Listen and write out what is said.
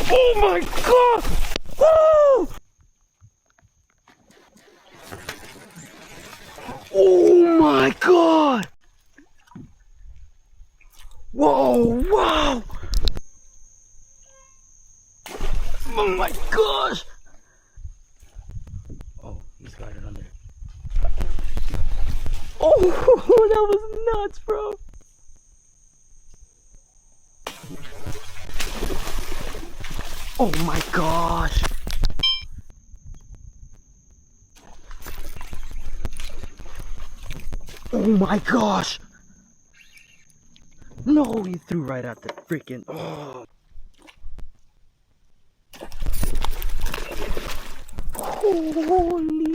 Oh my god! Oh! Oh my god! Whoa, wow! Oh my gosh! Oh, he's got it under. Oh, that was nuts, bro! Oh my gosh! Oh my gosh! No, he threw right at the freaking. Oh. Holy